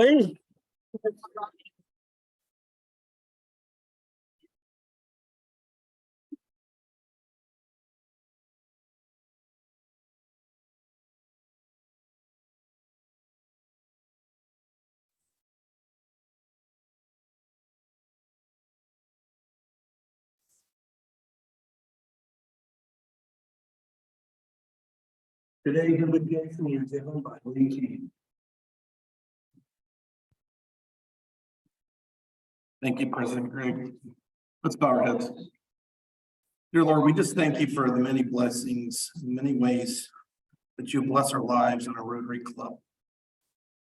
Please. Today's invitation is given by Lee King. Thank you, President Greg. Let's bow our heads. Dear Lord, we just thank you for the many blessings, in many ways that you bless our lives in our Rotary Club.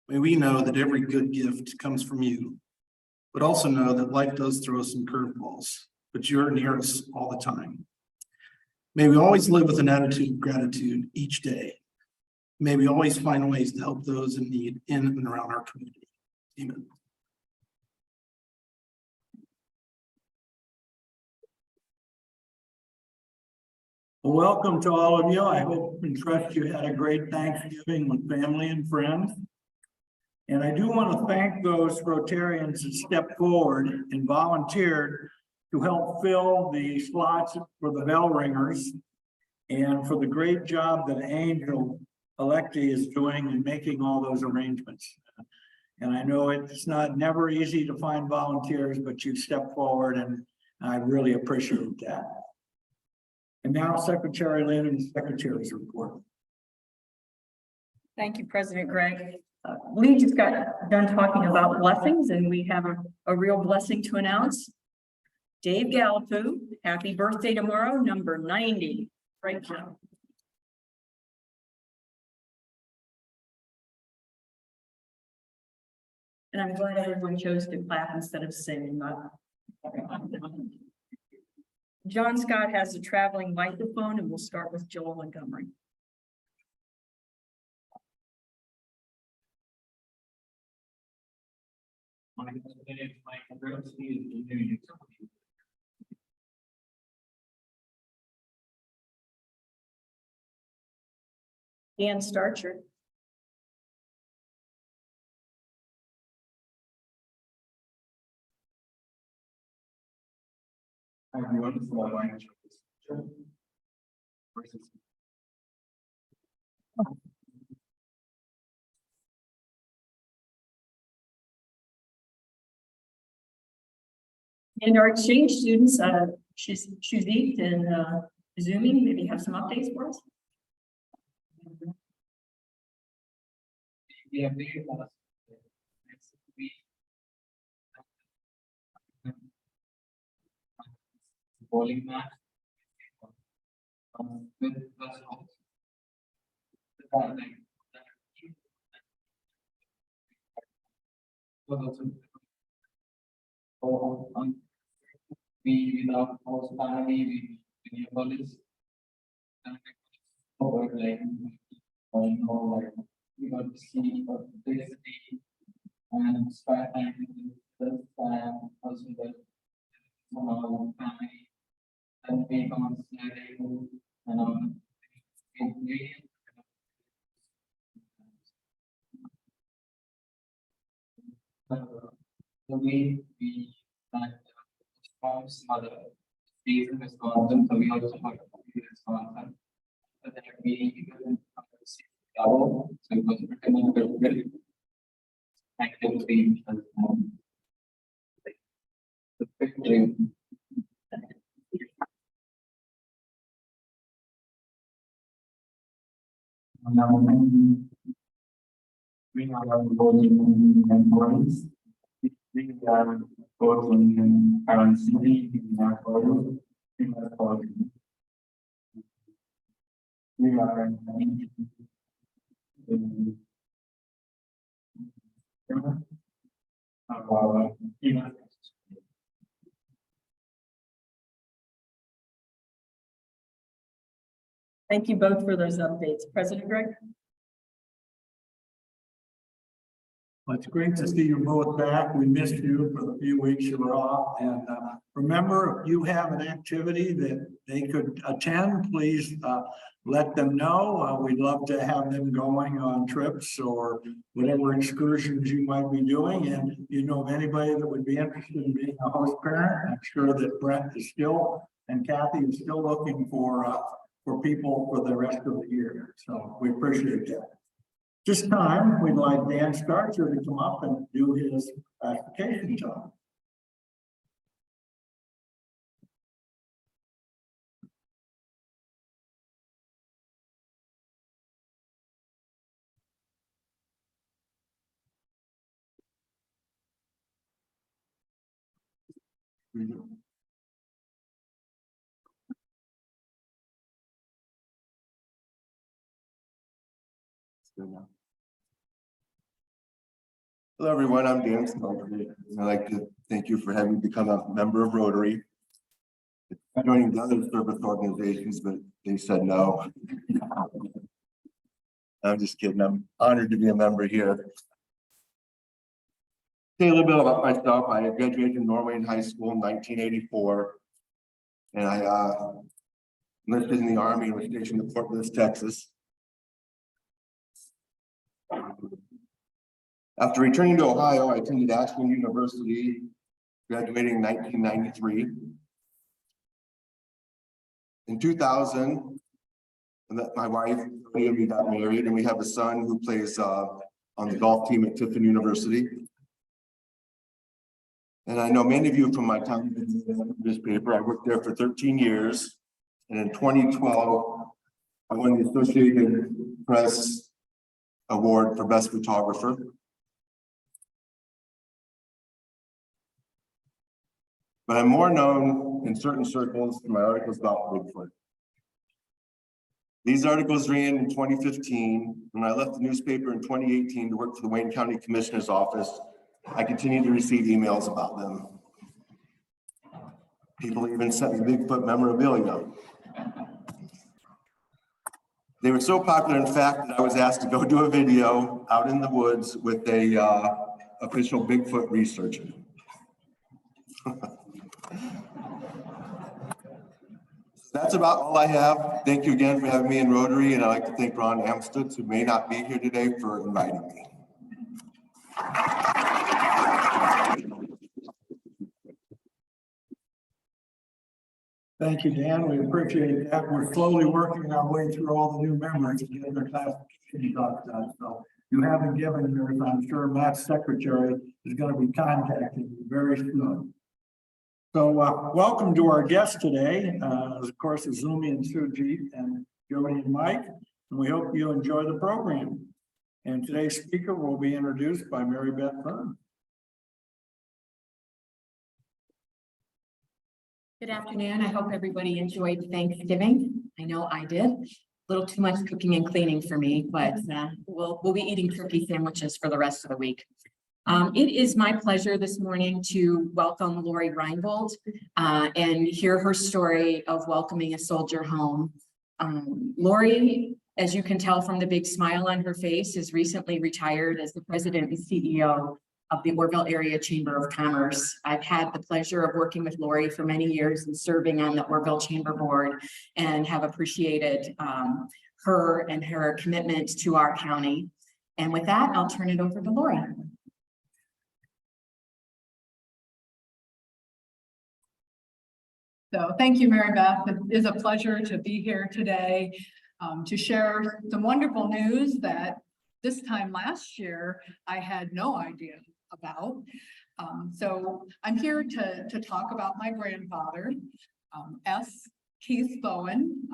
May we know that every good gift comes from you, but also know that life does throw us some curveballs, but you're near us all the time. May we always live with an attitude of gratitude each day. May we always find ways to help those in need in and around our community. Amen. Welcome to all of you. I hope and trust you had a great Thanksgiving with family and friends. And I do want to thank those Rotarians that stepped forward and volunteered to help fill the slots for the bell ringers and for the great job that Angel Electi is doing in making all those arrangements. And I know it's never easy to find volunteers, but you stepped forward and I really appreciate that. And now Secretary Lynn and the Secretary's report. Thank you, President Greg. Lee just got done talking about blessings and we have a real blessing to announce. Dave Gallipoo, happy birthday tomorrow, number 90. Right now. And I'm glad everyone chose to clap instead of sing. John Scott has a traveling microphone and we'll start with Joel Montgomery. Dan Starcher. Hi everyone, so I'm going to And our exchange students, Shuzit and Zooming, maybe have some updates for us. we have next week. Bowling match with plus we with our host family, we in college. Like we got to see basically and spend time with and also the family and make on Saturday and the way we response other states in Wisconsin, so we also have to Wisconsin. But then we so it was pretty actively the picture. Now we have our voting employees. We are voting around city in our voting. We are Thank you both for those updates. President Greg? Well, it's great to see you both back. We missed you for the few weeks you were off. And remember, if you have an activity that they could attend, please let them know. We'd love to have them going on trips or whatever excursions you might be doing. And if you know of anybody that would be interested in being a host parent, I'm sure that Brent is still and Kathy is still looking for people for the rest of the year. So we appreciate that. This time, we'd like Dan Starcher to come up and do his classification talk. Hello, everyone. I'm Dan Starcher. I'd like to thank you for having me become a member of Rotary. I'm joining the other service organizations, but they said no. I'm just kidding. I'm honored to be a member here. Say a little bit about myself. I graduated from Norway in high school in 1984. And I enlisted in the Army and was stationed in Fort Bliss, Texas. After returning to Ohio, I attended Ashland University, graduating in 1993. In 2000, my wife and we got married, and we have a son who plays on the golf team at Tiffin University. And I know many of you from my time in the newspaper. I worked there for 13 years. And in 2012, I won the Associated Press Award for Best Photographer. But I'm more known in certain circles for my articles about Bigfoot. These articles ran in 2015. When I left the newspaper in 2018 to work for the Wayne County Commissioner's Office, I continued to receive emails about them. People even sent me Bigfoot memorabilia. They were so popular, in fact, that I was asked to go do a video out in the woods with a official Bigfoot researcher. That's about all I have. Thank you again for having me in Rotary, and I'd like to thank Ron Amstutz, who may not be here today, for inviting me. Thank you, Dan. We appreciate that. We're slowly working our way through all the new members to get their classification talk done. So you haven't given yours. I'm sure Matt's secretary is going to be contacting you very soon. So welcome to our guests today. Of course, Izumi and Suji and Jody and Mike, and we hope you enjoy the program. And today's speaker will be introduced by Mary Beth Fern. Good afternoon. I hope everybody enjoyed Thanksgiving. I know I did. A little too much cooking and cleaning for me, but we'll be eating turkey sandwiches for the rest of the week. It is my pleasure this morning to welcome Lori Reinbolt and hear her story of welcoming a soldier home. Lori, as you can tell from the big smile on her face, is recently retired as the president and CEO of the Orville Area Chamber of Commerce. I've had the pleasure of working with Lori for many years and serving on the Orville Chamber Board, and have appreciated her and her commitment to our county. And with that, I'll turn it over to Lori. So thank you, Mary Beth. It is a pleasure to be here today to share some wonderful news that this time last year I had no idea about. So I'm here to talk about my grandfather, S. Keith Bowen,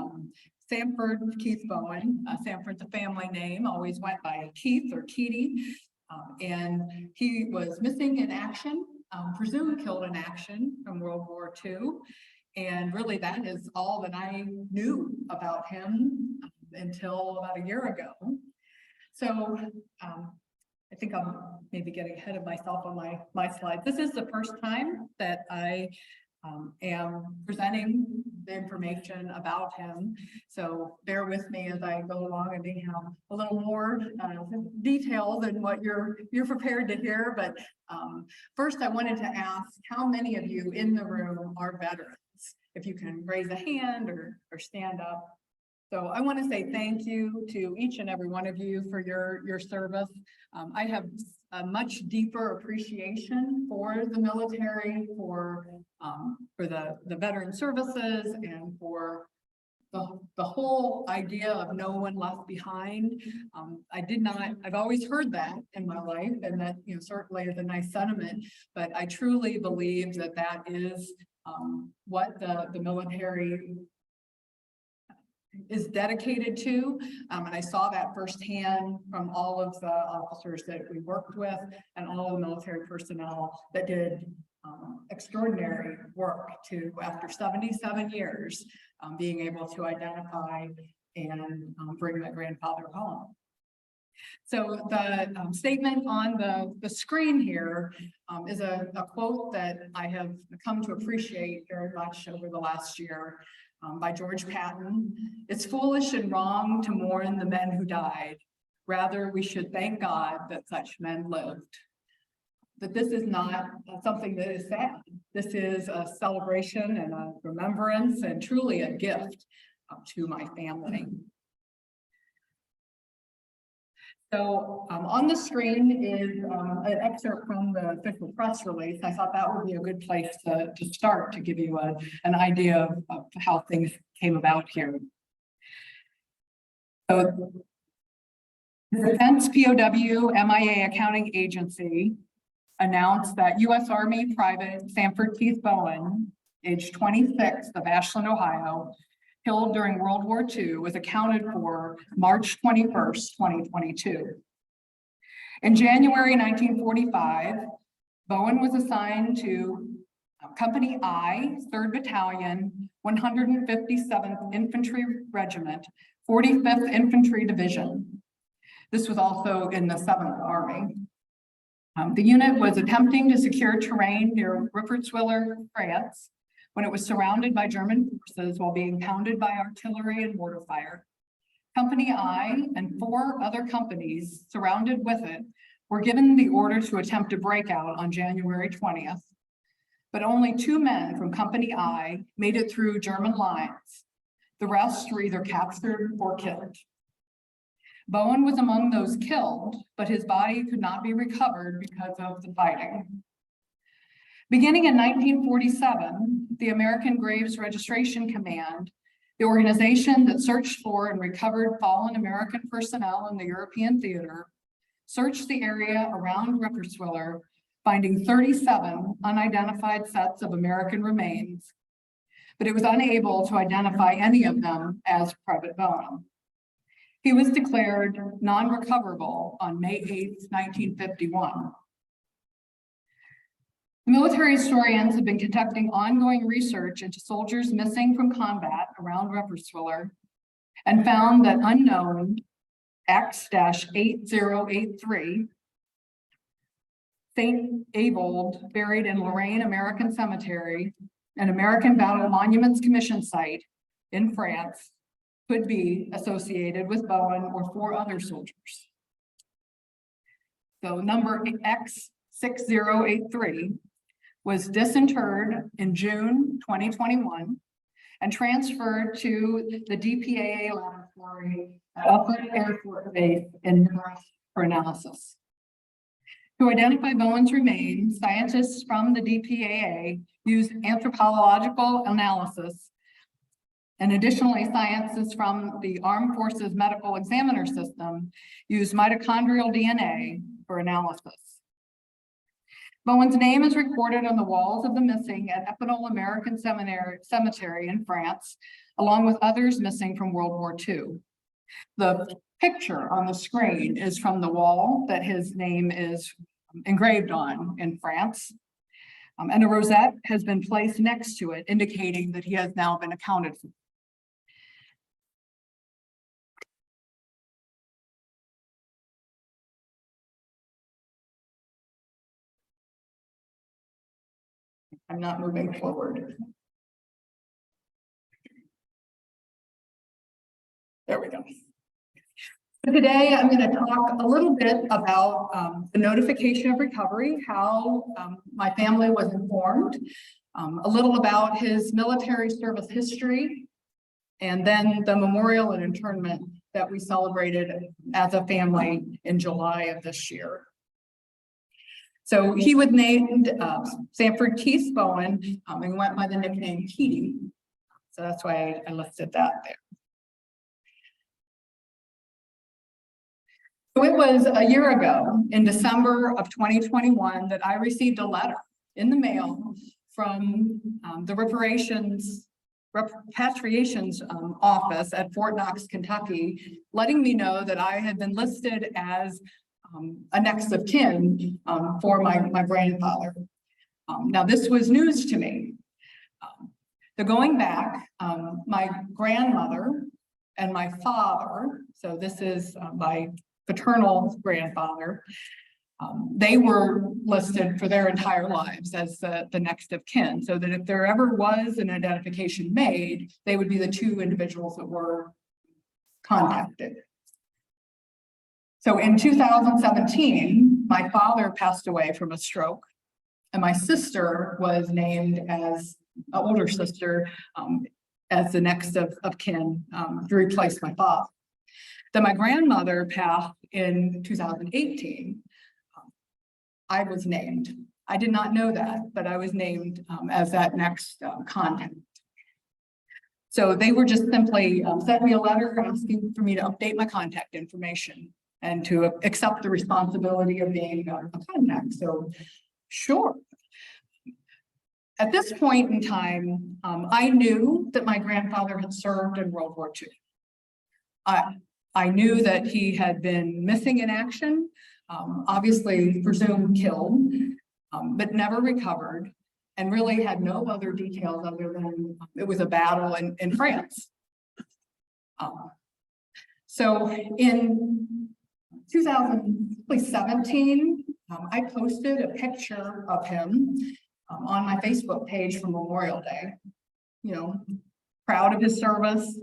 Sanford Keith Bowen. Sanford's a family name, always went by Keith or Keaty. And he was missing in action, presumed killed in action from World War II. And really that is all that I knew about him until about a year ago. So I think I'm maybe getting ahead of myself on my slides. This is the first time that I am presenting the information about him. So bear with me as I go along and may have a little more detail than what you're prepared to hear. But first, I wanted to ask how many of you in the room are veterans? If you can raise a hand or stand up. So I want to say thank you to each and every one of you for your service. I have a much deeper appreciation for the military, for the veteran services, and for the whole idea of no one left behind. I've always heard that in my life, and that, you know, certainly is a nice sentiment, but I truly believe that that is what the military is dedicated to. And I saw that firsthand from all of the officers that we worked with and all the military personnel that did extraordinary work to, after 77 years, being able to identify and bring that grandfather home. So the statement on the screen here is a quote that I have come to appreciate very much over the last year. By George Patton. It's foolish and wrong to mourn the men who died. Rather, we should thank God that such men lived. That this is not something that is sad. This is a celebration and a remembrance and truly a gift to my family. So on the screen is an excerpt from the official press release. I thought that would be a good place to start to give you an idea of how things came about here. So the Defense POW MIA Accounting Agency announced that U.S. Army Private Sanford Keith Bowen, age 26, of Ashland, Ohio, killed during World War II, was accounted for March 21st, 2022. In January 1945, Bowen was assigned to Company I, 3rd Battalion, 157th Infantry Regiment, 45th Infantry Division. This was also in the 7th Army. The unit was attempting to secure terrain near Ruppertswiller, France, when it was surrounded by German forces while being pounded by artillery and mortar fire. Company I and 4 other companies surrounded with it were given the order to attempt a breakout on January 20th, but only 2 men from Company I made it through German lines. The rest were either captured or killed. Bowen was among those killed, but his body could not be recovered because of the fighting. Beginning in 1947, the American Graves Registration Command, the organization that searched for and recovered fallen American personnel in the European theater, searched the area around Ruppertswiller, finding 37 unidentified sets of American remains, but it was unable to identify any of them as Private Bowen. He was declared non-recoverable on May 8th, 1951. Military historians have been conducting ongoing research into soldiers missing from combat around Ruppertswiller and found that unknown X-8083, St. Avold, buried in Lorraine American Cemetery, an American Battle Monuments Commission site in France, could be associated with Bowen or 4 other soldiers. So number X-6083 was disinterred in June 2021 and transferred to the DPAA laboratory at Upland Air Force Base in Nebraska for analysis. To identify Bowen's remains, scientists from the DPAA used anthropological analysis, and additionally, scientists from the Armed Forces Medical Examiner System used mitochondrial DNA for analysis. Bowen's name is recorded on the walls of the missing at Epinal American Cemetery in France, along with others missing from World War II. The picture on the screen is from the wall that his name is engraved on in France. And a rosette has been placed next to it, indicating that he has now been accounted for. I'm not moving forward. There we go. So today, I'm going to talk a little bit about the notification of recovery, how my family was informed, a little about his military service history, and then the memorial and internment that we celebrated as a family in July of this year. So he was named Sanford Keith Bowen and went by the nickname Keaty. So that's why I listed that there. So it was a year ago, in December of 2021, that I received a letter in the mail from the repatriations office at Fort Knox, Kentucky, letting me know that I had been listed as a next of kin for my grandfather. Now, this was news to me. So going back, my grandmother and my father, so this is my paternal grandfather, they were listed for their entire lives as the next of kin, so that if there ever was an identification made, they would be the two individuals that were contacted. So in 2017, my father passed away from a stroke, and my sister was named as an older sister as the next of kin to replace my father. Then my grandmother passed in 2018. I was named. I did not know that, but I was named as that next contact. So they were just simply sent me a letter asking for me to update my contact information and to accept the responsibility of being a contact. So sure. At this point in time, I knew that my grandfather had served in World War II. I knew that he had been missing in action, obviously presumed killed, but never recovered, and really had no other details other than it was a battle in France. So in 2017, I posted a picture of him on my Facebook page for Memorial Day. You know, proud of his service,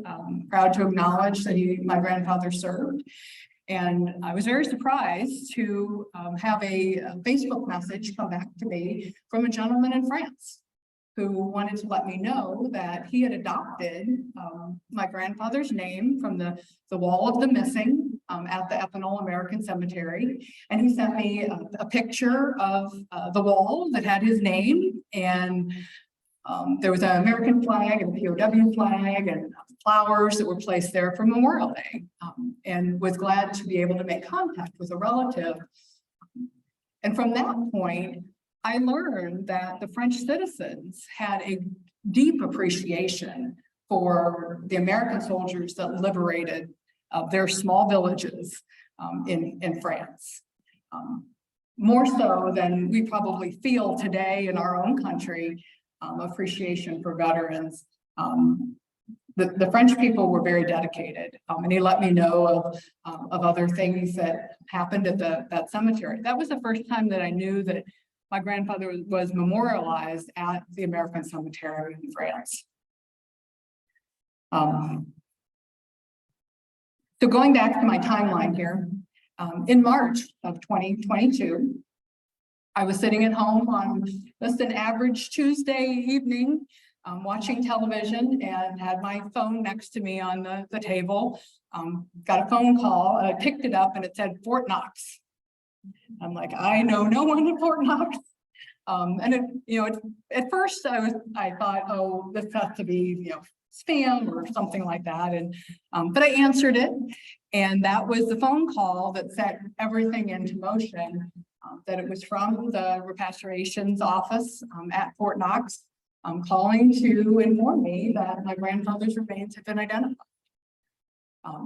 proud to acknowledge that my grandfather served. And I was very surprised to have a Facebook message come back to me from a gentleman in France who wanted to let me know that he had adopted my grandfather's name from the wall of the missing at the Ethanol American Cemetery. And he sent me a picture of the wall that had his name, and there was an American flag and a POW flag and flowers that were placed there for Memorial Day, and was glad to be able to make contact with a relative. And from that point, I learned that the French citizens had a deep appreciation for the American soldiers that liberated their small villages in France. More so than we probably feel today in our own country, appreciation for veterans. The French people were very dedicated, and he let me know of other things that happened at that cemetery. That was the first time that I knew that my grandfather was memorialized at the American Cemetery in France. So going back to my timeline here, in March of 2022, I was sitting at home on just an average Tuesday evening, watching television, and had my phone next to me on the table. Got a phone call, I picked it up, and it said Fort Knox. I'm like, I know no one in Fort Knox. And at first I thought, oh, this has to be, spam or something like that. And, but I answered it, and that was the phone call that set everything into motion, that it was from the repatriations office at Fort Knox, calling to inform me that my grandfather's remains had been identified.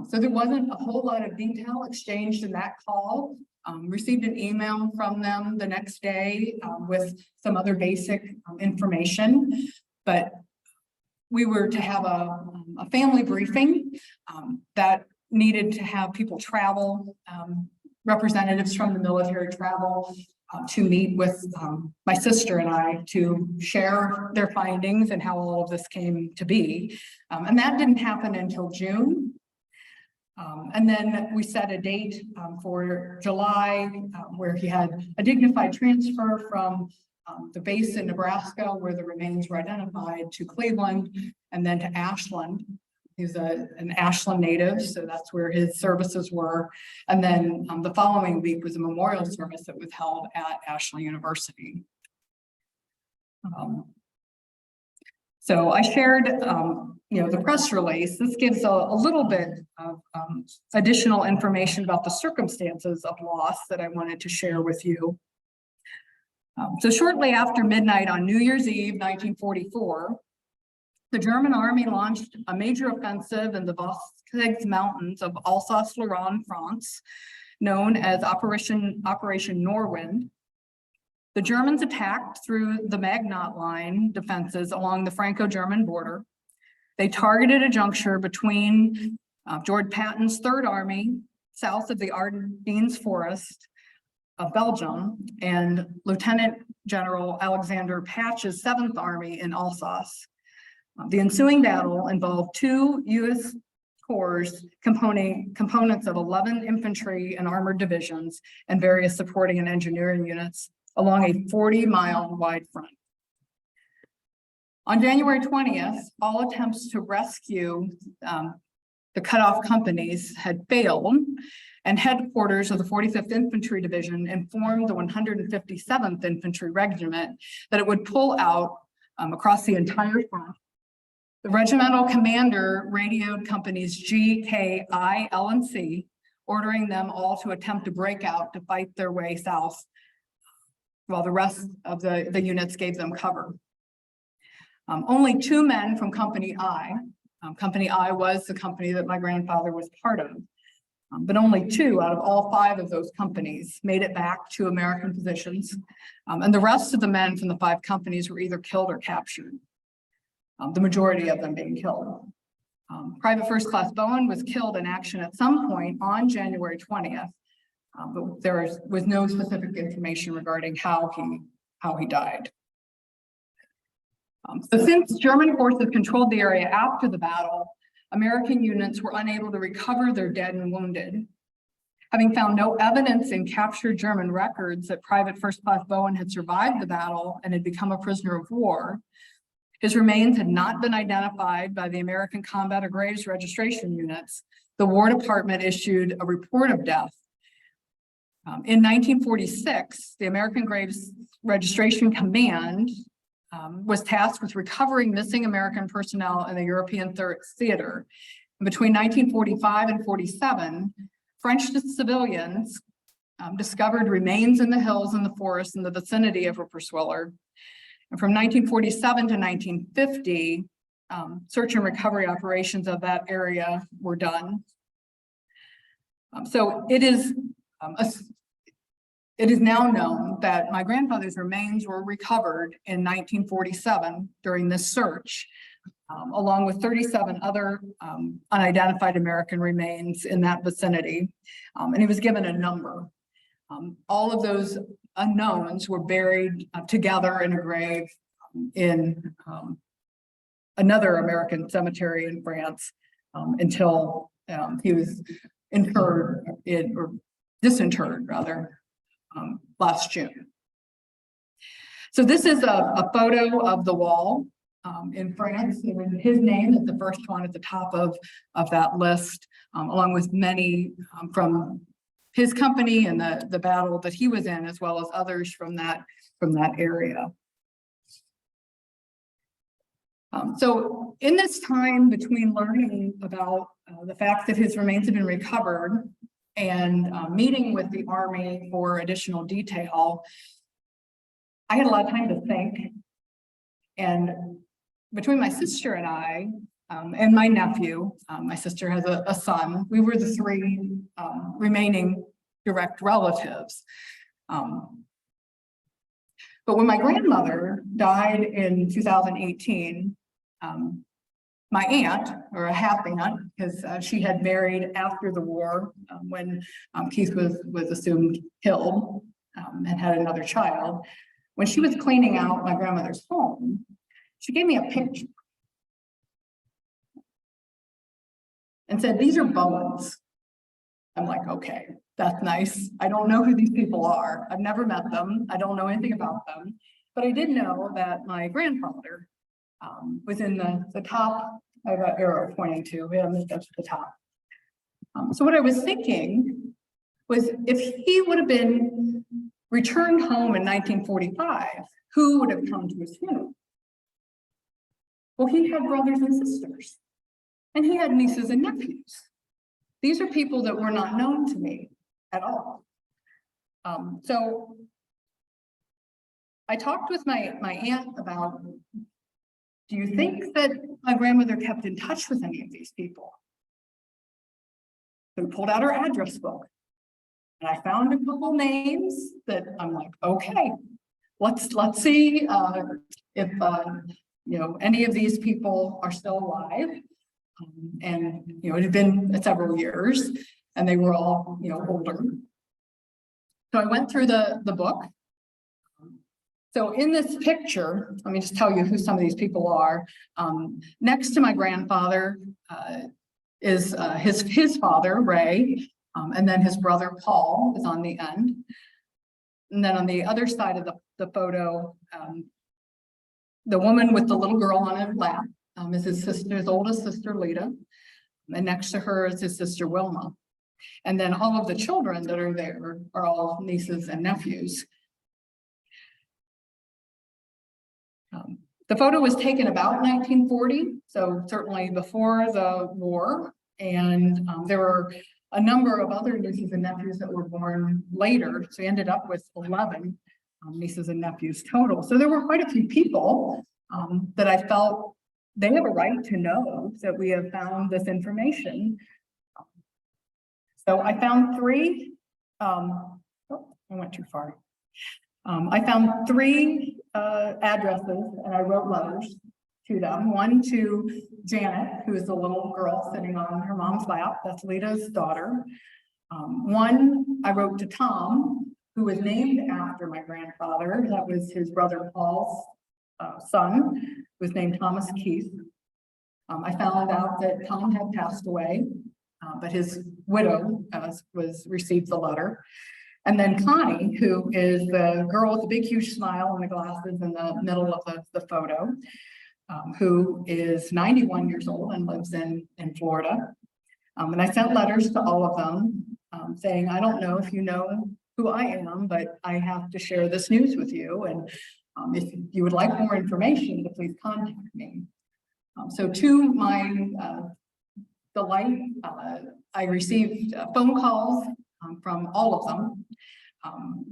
So there wasn't a whole lot of detail exchanged in that call. Received an email from them the next day with some other basic information, but we were to have a family briefing that needed to have people travel, representatives from the military travel, to meet with my sister and I to share their findings and how all of this came to be. And that didn't happen until June. And then we set a date for July where he had a dignified transfer from the base in Nebraska where the remains were identified to Cleveland and then to Ashland. He's an Ashland native, so that's where his services were. And then the following week was a memorial service that was held at Ashland University. So I shared, the press release. This gives a little bit of additional information about the circumstances of loss that I wanted to share with you. So shortly after midnight on New Year's Eve, 1944, the German army launched a major offensive in the Vosges Mountains of Alsace-Lorraine, France, known as Operation Norwind. The Germans attacked through the Maginot Line defenses along the Franco-German border. They targeted a juncture between George Patton's Third Army, south of the Ardennes Forest of Belgium, and Lieutenant General Alexander Patch's Seventh Army in Alsace. The ensuing battle involved two U.S. Corps components of 11 infantry and armored divisions and various supporting and engineering units along a 40-mile wide front. On January 20th, all attempts to rescue the cut-off companies had failed, and headquarters of the 45th Infantry Division informed the 157th Infantry Regiment that it would pull out across the entire front. The regimental commander radioed companies G, K, I, L, and C, ordering them all to attempt to break out to fight their way south, while the rest of the units gave them cover. Only 2 men from Company I, Company I was the company that my grandfather was part of, but only 2 out of all 5 of those companies made it back to American positions, and the rest of the men from the 5 companies were either killed or captured. The majority of them being killed. Private First Class Bowen was killed in action at some point on January 20th, but there was no specific information regarding how he died. So since German forces controlled the area after the battle, American units were unable to recover their dead and wounded. Having found no evidence in captured German records that Private First Class Bowen had survived the battle and had become a prisoner of war, his remains had not been identified by the American Combat or Graves Registration Units. The War Department issued a report of death. In 1946, the American Graves Registration Command was tasked with recovering missing American personnel in the European Theater. And between 1945 and 47, French civilians discovered remains in the hills and the forests in the vicinity of Rupperswiller. And from 1947 to 1950, search and recovery operations of that area were done. So it is now known that my grandfather's remains were recovered in 1947 during this search, along with 37 other unidentified American remains in that vicinity. And he was given a number. All of those unknowns were buried together in a grave in another American cemetery in France until he was disinterred rather last June. So this is a photo of the wall in France, and his name is the first one at the top of that list, along with many from his company and the battle that he was in, as well as others from that area. So in this time between learning about the fact that his remains had been recovered and meeting with the Army for additional detail, I had a lot of time to think. And between my sister and I, and my nephew, my sister has a son, we were the 3 remaining direct relatives. But when my grandmother died in 2018, my aunt, or a half aunt, because she had married after the war when Keith was assumed killed, and had another child. When she was cleaning out my grandmother's home, she gave me a picture and said, "These are bones." I'm like, okay, that's nice. I don't know who these people are. I've never met them. I don't know anything about them. But I did know that my grandfather was in the top. I have an arrow pointing to him, that's the top. So what I was thinking was, if he would have been returned home in 1945, who would have come to his funeral? Well, he had brothers and sisters, and he had nieces and nephews. These are people that were not known to me at all. So I talked with my aunt about, do you think that my grandmother kept in touch with any of these people? So we pulled out her address book, and I found a couple names that I'm like, okay, let's see if any of these people are still alive. And it had been several years, and they were all older. So I went through the book. So in this picture, let me just tell you who some of these people are. Next to my grandfather is his father, Ray, and then his brother Paul is on the end. And then on the other side of the photo, the woman with the little girl on her lap is his oldest sister, Lita. And next to her is his sister, Wilma. And then all of the children that are there are all nieces and nephews. The photo was taken about 1940, so certainly before the war. And there were a number of other nieces and nephews that were born later. So we ended up with 11 nieces and nephews total. So there were quite a few people that I felt they have a right to know that we have found this information. So I found three, I went too far. I found three addresses, and I wrote letters to them. One to Janet, who is the little girl sitting on her mom's lap. That's Lita's daughter. One I wrote to Tom, who was named after my grandfather. That was his brother Paul's son, who was named Thomas Keith. I found out that Tom had passed away, but his widow received the letter. And then Connie, who is the girl with the big, huge smile and the glasses in the middle of the photo, who is 91 years old and lives in Florida. And I sent letters to all of them saying, I don't know if you know who I am, but I have to share this news with you. And if you would like more information, please contact me. So to my delight, I received phone calls from all of them.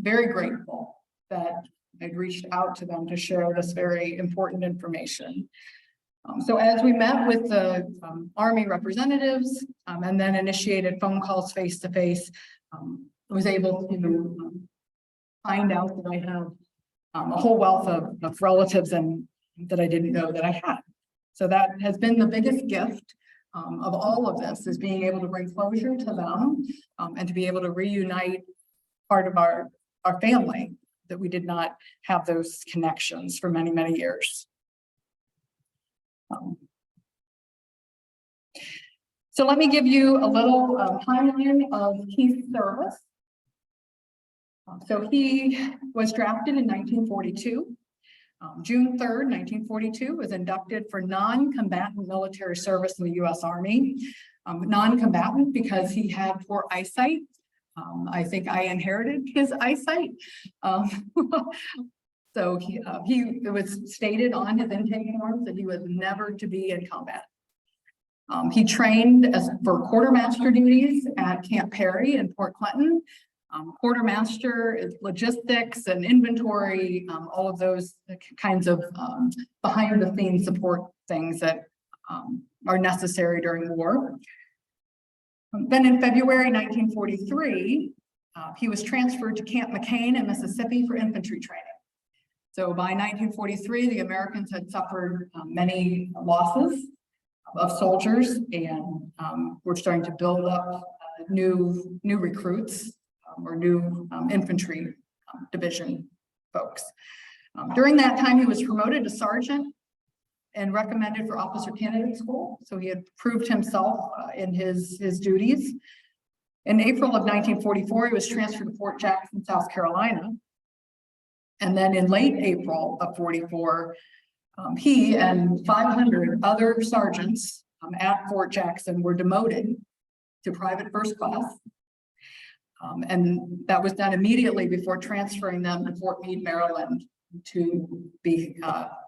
Very grateful that I'd reached out to them to share this very important information. So as we met with the Army representatives and then initiated phone calls face to face, I was able to find out that I have a whole wealth of relatives and that I didn't know that I had. So that has been the biggest gift of all of this, is being able to bring closure to them and to be able to reunite part of our family that we did not have those connections for many, many years. So let me give you a little timeline of Keith's service. So he was drafted in 1942. June 3rd, 1942, was inducted for non-combatant military service in the U.S. Army. Non-combatant because he had poor eyesight. I think I inherited his eyesight. So it was stated on his intake forms that he was never to be in combat. He trained for quartermaster duties at Camp Perry in Port Clinton. Quartermaster is logistics and inventory, all of those kinds of behind the scenes support things that are necessary during war. Then in February 1943, he was transferred to Camp McCain in Mississippi for infantry training. So by 1943, the Americans had suffered many losses of soldiers and were starting to build up new recruits or new infantry division folks. During that time, he was promoted to sergeant and recommended for officer candidate school. So he had proved himself in his duties. In April of 1944, he was transferred to Fort Jackson, South Carolina. And then in late April of 44, he and 500 other sergeants at Fort Jackson were demoted to private first class. And that was done immediately before transferring them to Fort Meade, Maryland, to be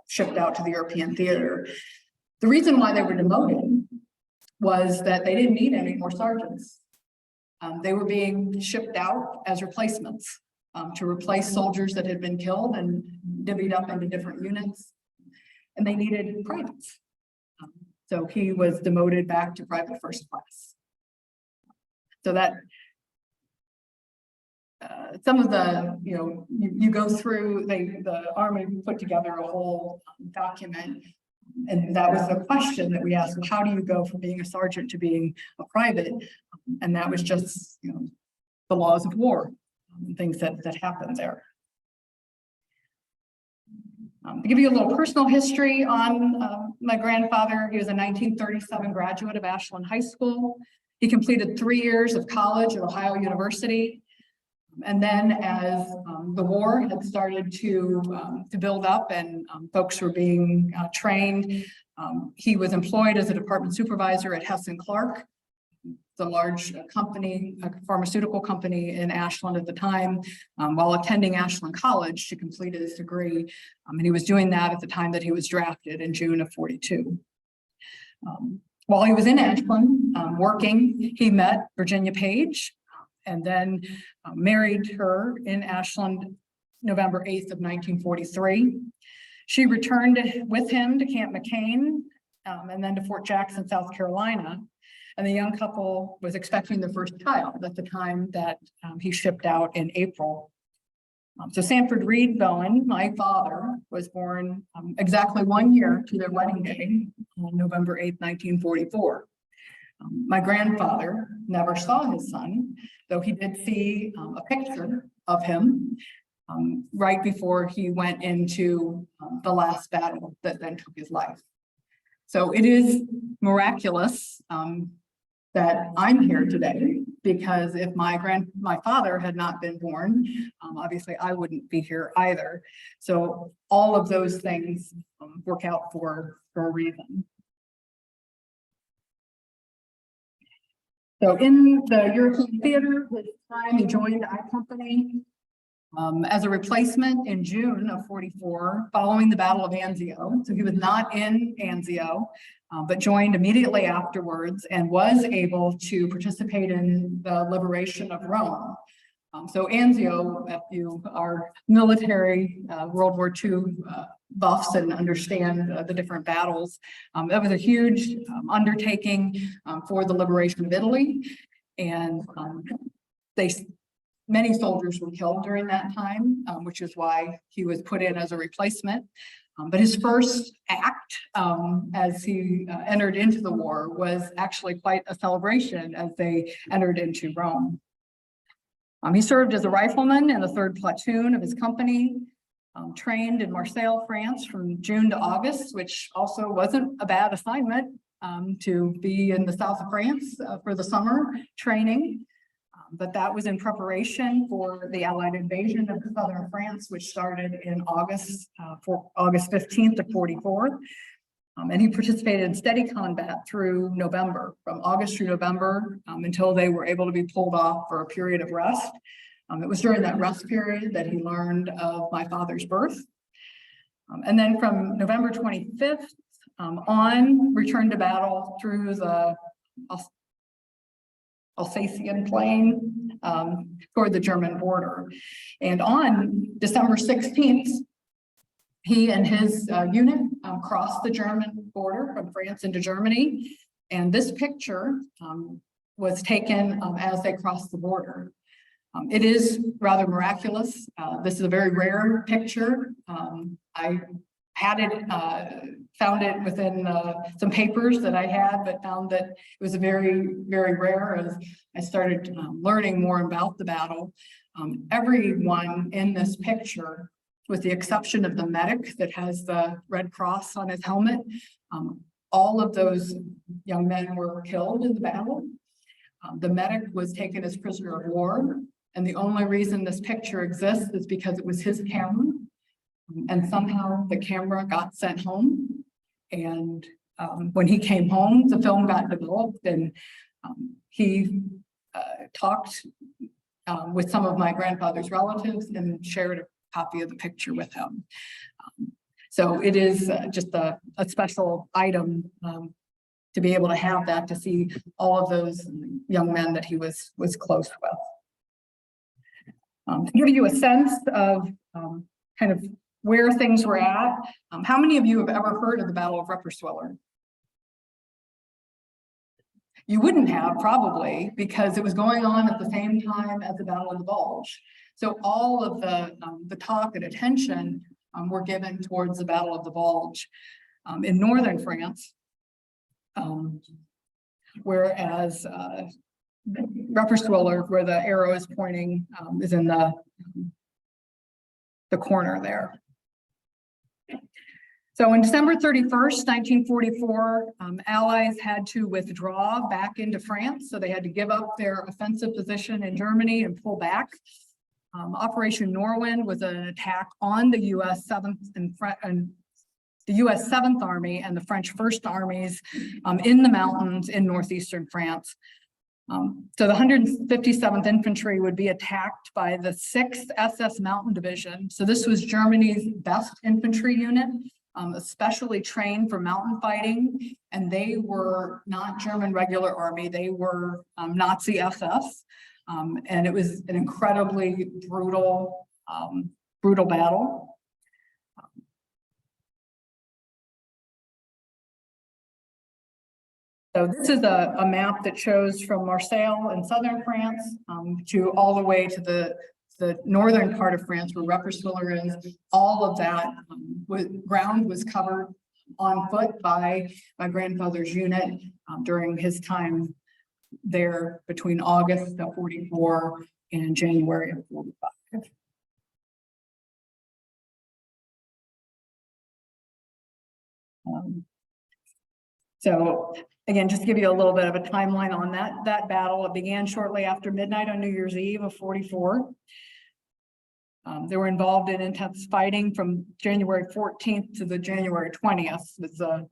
shipped out to the European theater. The reason why they were demoted was that they didn't need any more sergeants. They were being shipped out as replacements to replace soldiers that had been killed and divvied up into different units. And they needed privates. So he was demoted back to private first class. So that some of the, you go through, the Army put together a whole document. And that was the question that we asked, well, how do you go from being a sergeant to being a private? And that was just, the laws of war, things that happen there. To give you a little personal history on my grandfather, he was a 1937 graduate of Ashland High School. He completed 3 years of college at Ohio University. And then as the war had started to build up and folks were being trained, he was employed as a department supervisor at Hess & Clark, the large company, a pharmaceutical company in Ashland at the time, while attending Ashland College to complete his degree. And he was doing that at the time that he was drafted in June of 42. While he was in Ashland working, he met Virginia Page and then married her in Ashland, November 8th of 1943. She returned with him to Camp McCain and then to Fort Jackson, South Carolina. And the young couple was expecting their first child at the time that he shipped out in April. So Sanford Reed Bowen, my father, was born exactly 1 year to their wedding day on November 8th, 1944. My grandfather never saw his son, though he did see a picture of him right before he went into the last battle that then took his life. So it is miraculous that I'm here today, because if my father had not been born, obviously I wouldn't be here either. So all of those things work out for a reason. So in the European theater, this time he joined I Company as a replacement in June of 44, following the Battle of Anzio. So he was not in Anzio, but joined immediately afterwards and was able to participate in the liberation of Rome. So Anzio, if you are military World War II buffs and understand the different battles, that was a huge undertaking for the liberation of Italy. And many soldiers were killed during that time, which is why he was put in as a replacement. But his first act as he entered into the war was actually quite a celebration as they entered into Rome. He served as a rifleman in the 3rd platoon of his company, trained in Marseille, France from June to August, which also wasn't a bad assignment to be in the south of France for the summer training. But that was in preparation for the Allied invasion of southern France, which started in August 15th of 44. And he participated in steady combat through November, from August through November, until they were able to be pulled off for a period of rest. It was during that rest period that he learned of my father's birth. And then from November 25th on, returned to battle through the Alsatian plain toward the German border. And on December 16th, he and his unit crossed the German border from France into Germany. And this picture was taken as they crossed the border. It is rather miraculous. This is a very rare picture. I had it, found it within some papers that I had, but found that it was very, very rare as I started learning more about the battle. Everyone in this picture, with the exception of the medic that has the Red Cross on his helmet, all of those young men were killed in the battle. The medic was taken as prisoner of war, and the only reason this picture exists is because it was his camera. And somehow the camera got sent home. And when he came home, the film got developed, and he talked with some of my grandfather's relatives and shared a copy of the picture with him. So it is just a special item to be able to have that, to see all of those young men that he was close with. To give you a sense of kind of where things were at, how many of you have ever heard of the Battle of Rupperswiller? You wouldn't have, probably, because it was going on at the same time as the Battle of the Bulge. So all of the talk and attention were given towards the Battle of the Bulge in northern France, whereas Rupperswiller, where the arrow is pointing, is in the corner there. So on December 31st, 1944, Allies had to withdraw back into France. So they had to give up their offensive position in Germany and pull back. Operation Norwind was an attack on the U.S. 7th and the U.S. 7th Army and the French 1st Armies in the mountains in northeastern France. So the 157th Infantry would be attacked by the 6th SS Mountain Division. So this was Germany's best infantry unit, especially trained for mountain fighting. And they were not German regular army, they were Nazi SS. And it was an incredibly brutal battle. So this is a map that shows from Marseille in southern France to all the way to the northern part of France where Rupperswiller is. All of that ground was covered on foot by my grandfather's unit during his time there between August of 44 and January of 45. So again, just to give you a little bit of a timeline on that battle. It began shortly after midnight on New Year's Eve of 44. They were involved in intense fighting from January 14th to the January 20th. Was the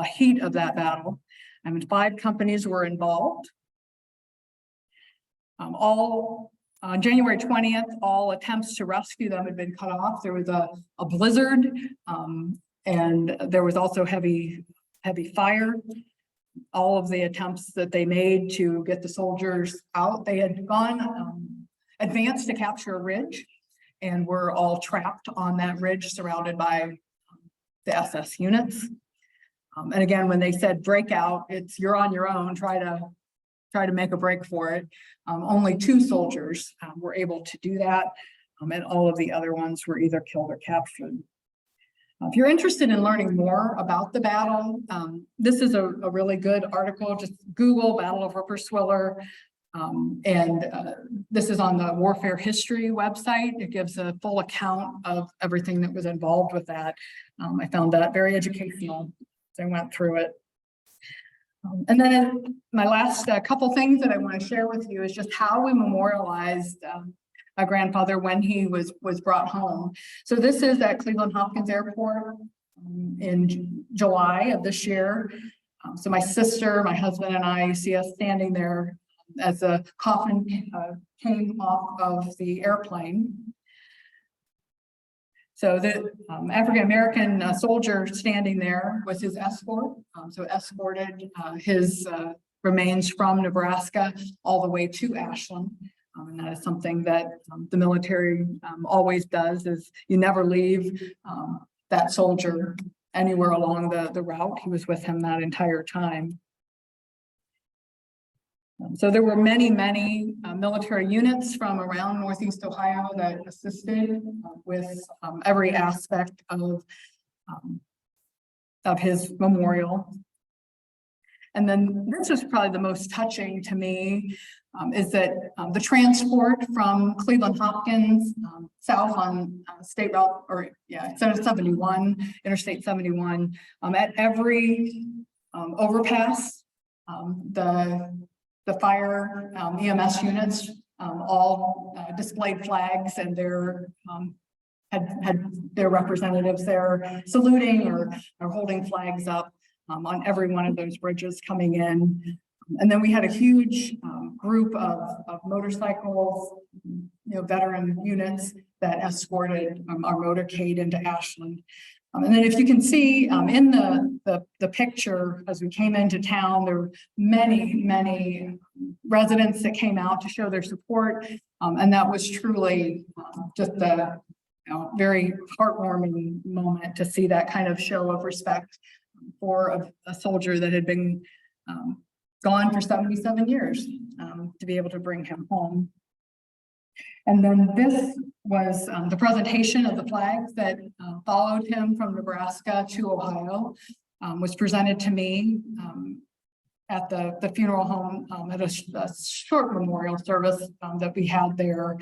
heat of that battle. I mean, 5 companies were involved. On January 20th, all attempts to rescue them had been cut off. There was a blizzard, and there was also heavy fire. All of the attempts that they made to get the soldiers out, they had gone advanced to capture a ridge, and were all trapped on that ridge surrounded by the SS units. And again, when they said breakout, it's you're on your own, try to make a break for it. Only 2 soldiers were able to do that, and all of the other ones were either killed or captured. If you're interested in learning more about the battle, this is a really good article. Just Google Battle of Rupperswiller. This is on the Warfare History website. It gives a full account of everything that was involved with that. I found that very educational as I went through it. And then my last couple things that I want to share with you is just how we memorialized my grandfather when he was brought home. So this is at Cleveland Hopkins Airport in July of this year. So my sister, my husband, and I see us standing there as a coffin came off of the airplane. So the African-American soldier standing there was his escort. So escorted his remains from Nebraska all the way to Ashland. And that is something that the military always does, is you never leave that soldier anywhere along the route. He was with him that entire time. So there were many military units from around Northeast Ohio that assisted with every aspect of of his memorial. And then this is probably the most touching to me, is that the transport from Cleveland Hopkins south on State Route, or yeah, 71, Interstate 71, at every overpass, the fire EMS units all displayed flags, and their had their representatives there saluting or holding flags up on every one of those bridges coming in. And then we had a huge group of motorcycles, veteran units that escorted our motorcade into Ashland. And then if you can see in the picture, as we came into town, there were many residents that came out to show their support. And that was truly just a very heartwarming moment to see that kind of show of respect for a soldier that had been gone for 77 years, to be able to bring him home. And then this was the presentation of the flags that followed him from Nebraska to Ohio, was presented to me at the funeral home at a short memorial service that we had there.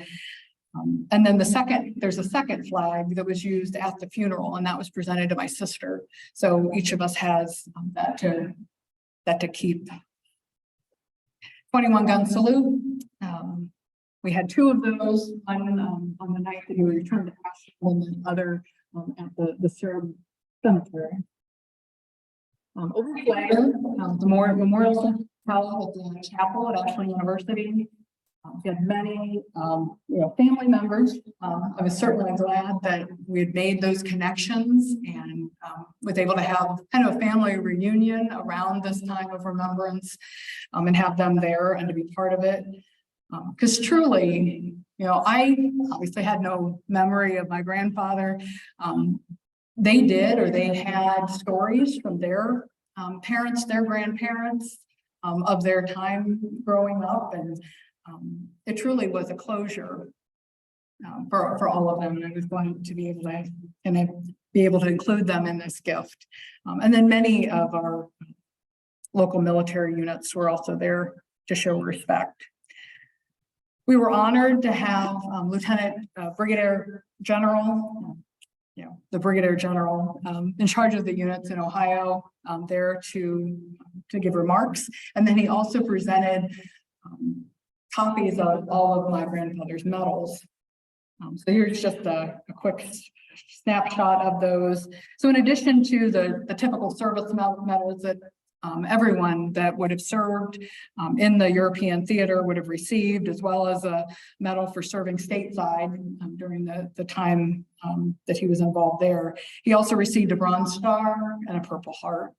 And then there's a second flag that was used at the funeral, and that was presented to my sister. So each of us has that to keep. 21 gun salute. We had 2 of those on the night that we returned to Ashland, and the other at the cemetery. Over there, the memorial held at the chapel at Ashland University. We had many, family members. I was certainly glad that we had made those connections and was able to have kind of a family reunion around this time of remembrance, and have them there and to be part of it. Because truly, I obviously had no memory of my grandfather. They did, or they had stories from their parents, their grandparents, of their time growing up, and it truly was a closure for all of them. And I was going to be able to include them in this gift. And then many of our local military units were also there to show respect. We were honored to have Lieutenant Brigadier General, the Brigadier General in charge of the units in Ohio, there to give remarks. And then he also presented copies of all of my grandfather's medals. So here's just a quick snapshot of those. So in addition to the typical service medals that everyone that would have served in the European theater would have received, as well as a medal for serving stateside during the time that he was involved there. He also received a Bronze Star and a Purple Heart.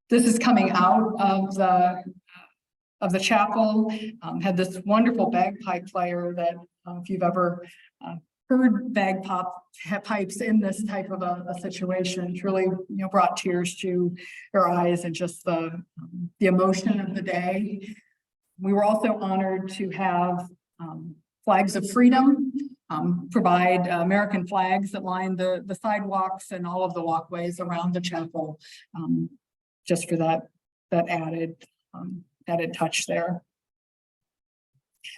This is coming out of the chapel. Had this wonderful bagpipe player that if you've ever heard bagpipes in this type of a situation, truly brought tears to her eyes, and just the emotion of the day. We were also honored to have flags of freedom, provide American flags that line the sidewalks and all of the walkways around the chapel, just for that added touch there.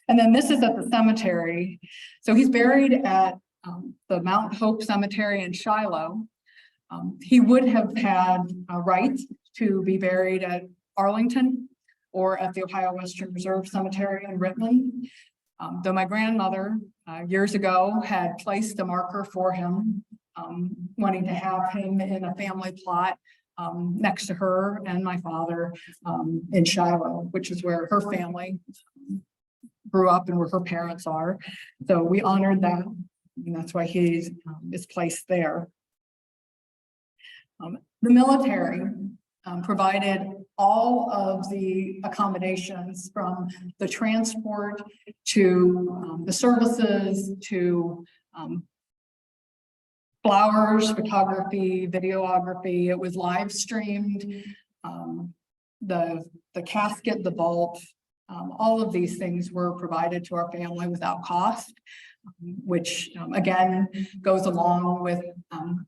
And then this is at the cemetery. So he's buried at the Mount Hope Cemetery in Shiloh. He would have had a right to be buried at Arlington or at the Ohio Western Reserve Cemetery in Rittman. Though my grandmother years ago had placed a marker for him, wanting to have him in a family plot next to her and my father in Shiloh, which is where her family grew up and where her parents are. So we honored that, and that's why he is placed there. The military provided all of the accommodations, from the transport to the services to flowers, photography, videography. It was live streamed. The casket, the vault, All of these things were provided to our family without cost, which again goes along with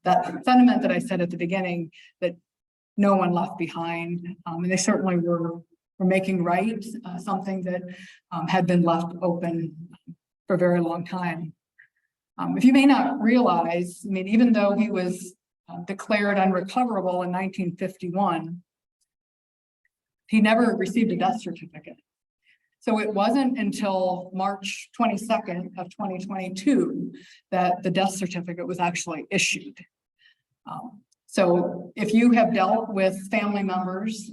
that sentiment that I said at the beginning, that no one left behind. And they certainly were making right something that had been left open for a very long time. If you may not realize, I mean, even though he was declared unrecoverable in 1951, he never received a death certificate. So it wasn't until March 22nd of 2022 that the death certificate was actually issued. So if you have dealt with family members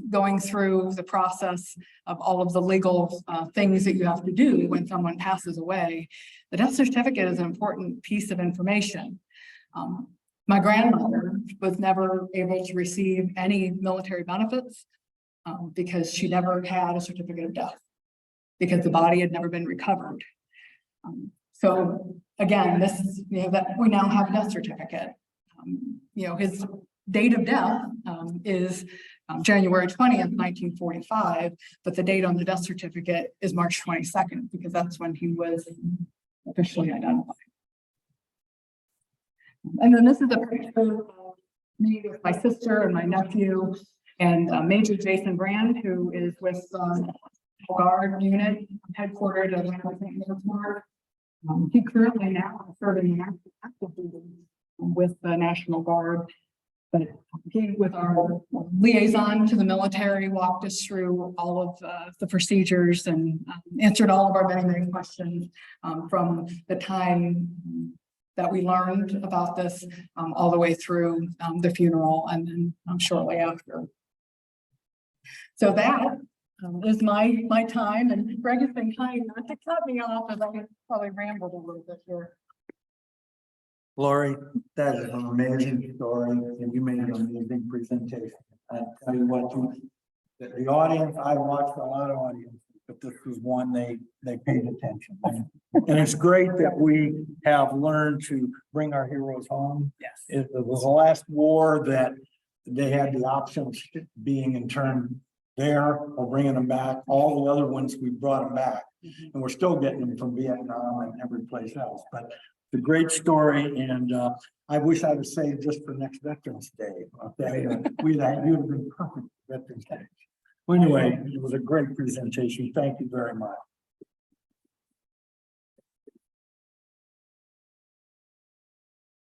going through the process of all of the legal things that you have to do when someone passes away, the death certificate is an important piece of information. My grandmother was never able to receive any military benefits because she never had a certificate of death because the body had never been recovered. So again, this, that we now have a death certificate. His date of death is January 20th, 1945, but the date on the death certificate is March 22nd, because that's when he was officially identified. And then this is a picture of me with my sister and my nephew and Major Jason Brand, who is with Guard unit headquartered at St. Airport. He currently now is serving active duty with the National Guard, but he, with our liaison to the military, walked us through all of the procedures and answered all of our many questions from the time that we learned about this all the way through the funeral and then shortly after. So that is my time, and Greg has been kind not to cut me off as I probably rambled a little bit here. Lori, that is an amazing story, and you made an amazing presentation. I tell you what, the audience, I watched a lot of audiences, but this was one they paid attention. And it's great that we have learned to bring our heroes home. Yes. It was the last war that they had the option of being interned there or bringing them back. All the other ones, we brought them back. And we're still getting them from Vietnam and every place else. But it's a great story, and I wish I was saved just for next Veterans Day. Okay, you'd have been perfect for Veterans Day. Well, anyway, it was a great presentation. Thank you very much.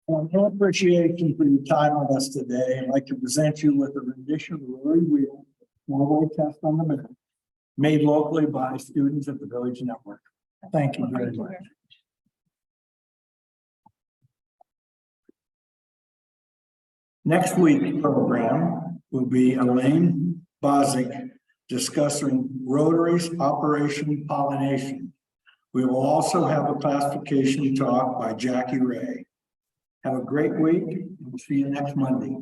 Well, in appreciation for your time with us today, I'd like to present you with a rendition of the Rory Wheel four-way test on the minute, made locally by students at the Village Network. Thank you very much. Next week's program will be Elaine Bozick discussing Rotary's Operation Pollination. We will also have a classification talk by Jackie Ray. Have a great week. We'll see you next Monday.